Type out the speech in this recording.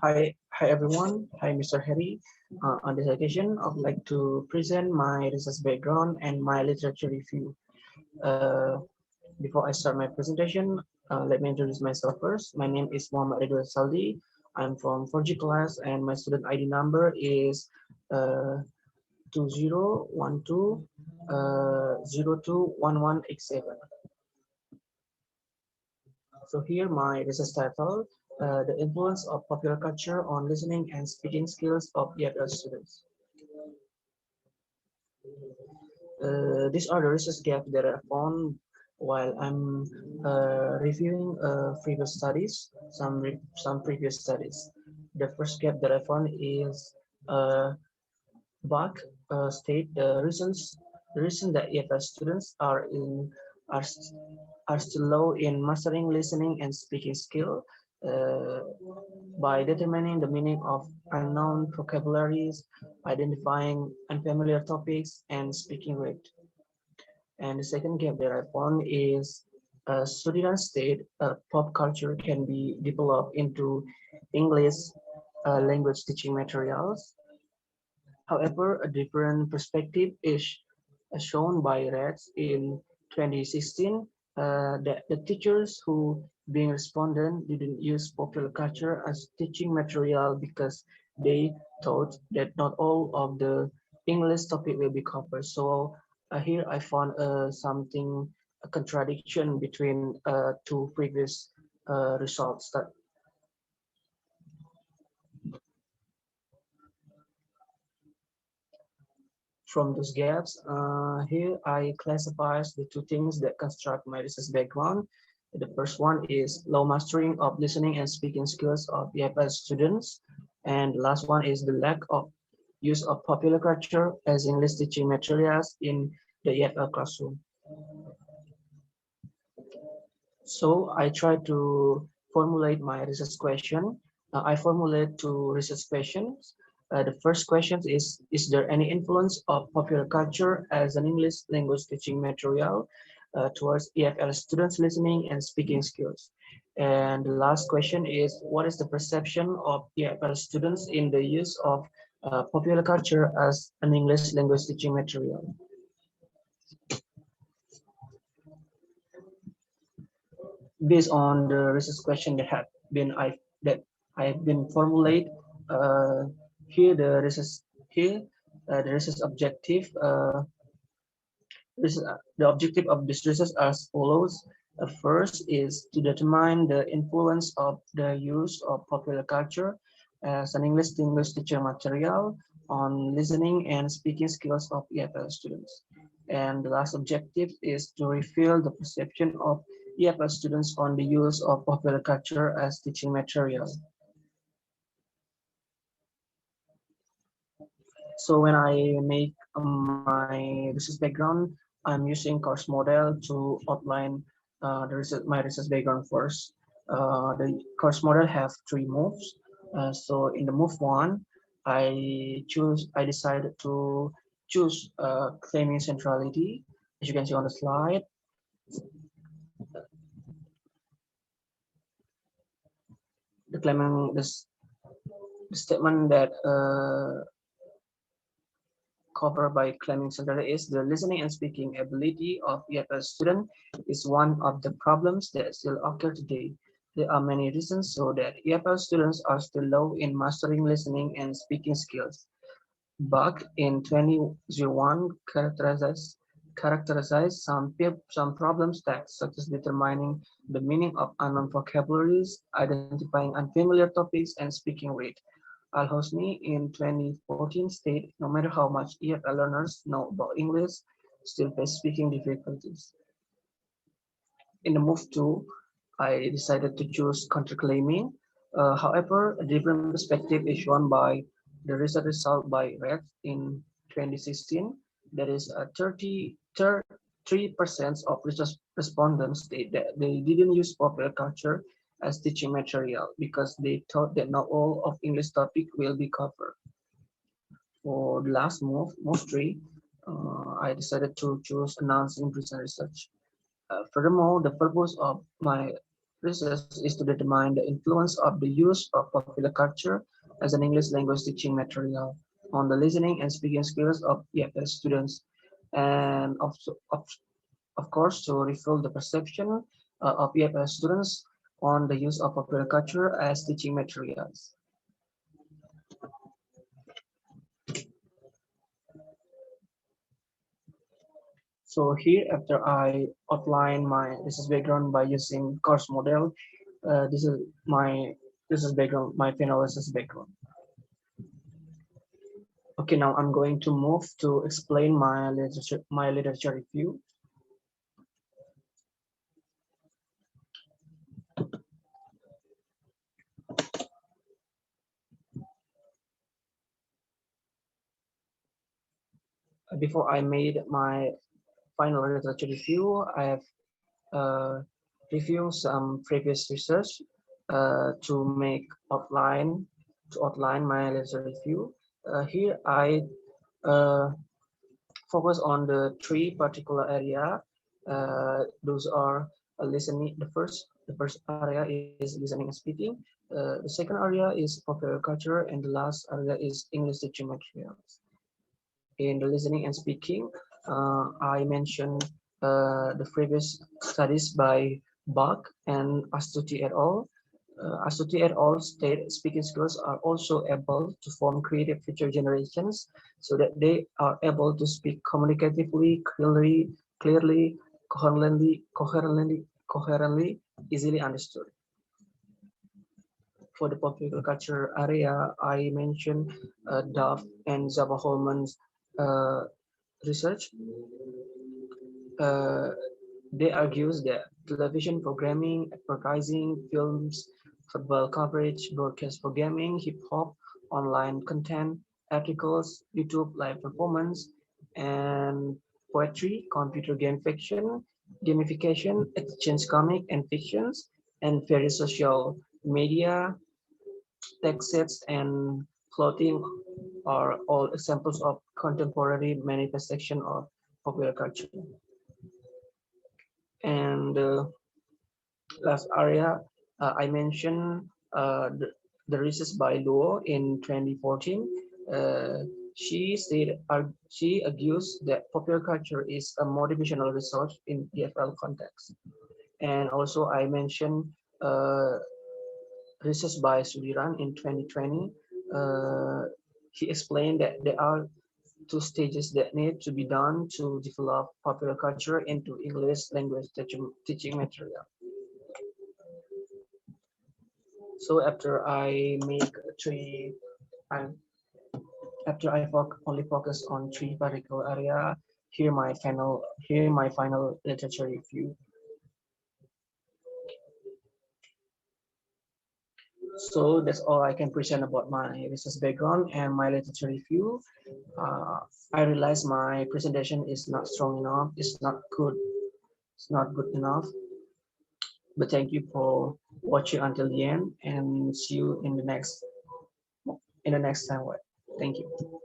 Hi everyone. Hi, Mr. Harry. On this occasion, I would like to present my research background and my literature review. Uh, Before I start my presentation, let me introduce myself first. My name is Muhammad Ridwan Saldi. I'm from 4G class, and my student ID number is uh, 2012 021187. So here my research title, The Influence of Popular Culture on Listening and Speaking Skills of EFL Students. These are the research gaps that I found while I'm reviewing previous studies, some previous studies. The first gap that I found is Bach state the reason that EFL students are are still low in mastering listening and speaking skill uh, by determining the meaning of unknown vocabularies, identifying unfamiliar topics, and speaking rate. And the second gap that I found is Suriname state pop culture can be developed into English language teaching materials. However, a different perspective is shown by Reds in 2016 that the teachers who being respondent didn't use popular culture as teaching material because they thought that not all of the English topic will be covered. So here I found something a contradiction between two previous results that from those gaps. Here I classify the two things that construct my research background. The first one is low mastering of listening and speaking skills of EFL students. And the last one is the lack of use of popular culture as English teaching materials in the EFL classroom. So I try to formulate my research question. I formulate two research questions. The first question is there any influence of popular culture as an English language teaching material towards EFL students' listening and speaking skills? And the last question is, what is the perception of EFL students in the use of popular culture as an English language teaching material? Based on the research question that I've been formulate uh, here here the research objective the objective of this research as follows. First is to determine the influence of the use of popular culture as an English teacher material on listening and speaking skills of EFL students. And the last objective is to reveal the perception of EFL students on the use of popular culture as teaching material. So when I make my research background, I'm using course model to outline my research background first. The course model have three moves. So in the move one, I decided to choose claiming centrality. As you can see on the slide, the claiming the statement that covered by claiming centrality is the listening and speaking ability of EFL student is one of the problems that still occur today. There are many reasons so that EFL students are still low in mastering listening and speaking skills. Bach in 2001 characterized some problem stacks such as determining the meaning of unknown vocabularies, identifying unfamiliar topics, and speaking rate. Al-Hosni in 2014 stated, no matter how much EFL learners know about English, still face speaking difficulties. In the move two, I decided to choose counterclaiming. However, a different perspective is shown by the research result by Red in 2016. That is 33% of research respondents state that they didn't use popular culture as teaching material because they thought that not all of English topic will be covered. For the last move, move three, I decided to choose announcing present research. Furthermore, the purpose of my research is to determine the influence of the use of popular culture as an English language teaching material on the listening and speaking skills of EFS students, and of course to refill the perception of EFS students on the use of popular culture as teaching materials. So here, after I outline my research background by using course model, this is my research background, my final research background. Okay, now I'm going to move to explain my literature review. Before I made my final literature review, I have uh, reviewed some previous research to make outline to outline my literature review. Here I uh, focus on the three particular area. Those are listening. The first area is listening and speaking. The second area is popular culture, and the last area is English teaching materials. In the listening and speaking, I mentioned the previous studies by Bach and Astuti et al. Astuti et al. State speaking skills are also able to form creative future generations so that they are able to speak communicatively, clearly, coherently, easily understood. For the popular culture area, I mentioned Duff and Zaba Holman's uh, research. Uh, they argues that television programming, advertising, films, football coverage, broadcast programming, hip hop, online content, articles, YouTube live performance, and poetry, computer game fiction, gamification, exchange comic and fictions, and various social media, text sets, and clothing are all examples of contemporary manifestation of popular culture. And last area, I mentioned the research by Luo in 2014. Uh, she argues that popular culture is a motivational resource in EFL context. And also I mentioned uh, research by Sudiran in 2020. Uh, he explained that there are two stages that need to be done to develop popular culture into English language teaching material. So I, after only focus on three particular area, here my final literature review. So that's all I can present about my research background and my literature review. Uh, I realize my presentation is not strong enough. It's not good. It's not good enough. But thank you for watching until the end, and see you in the next time. Thank you.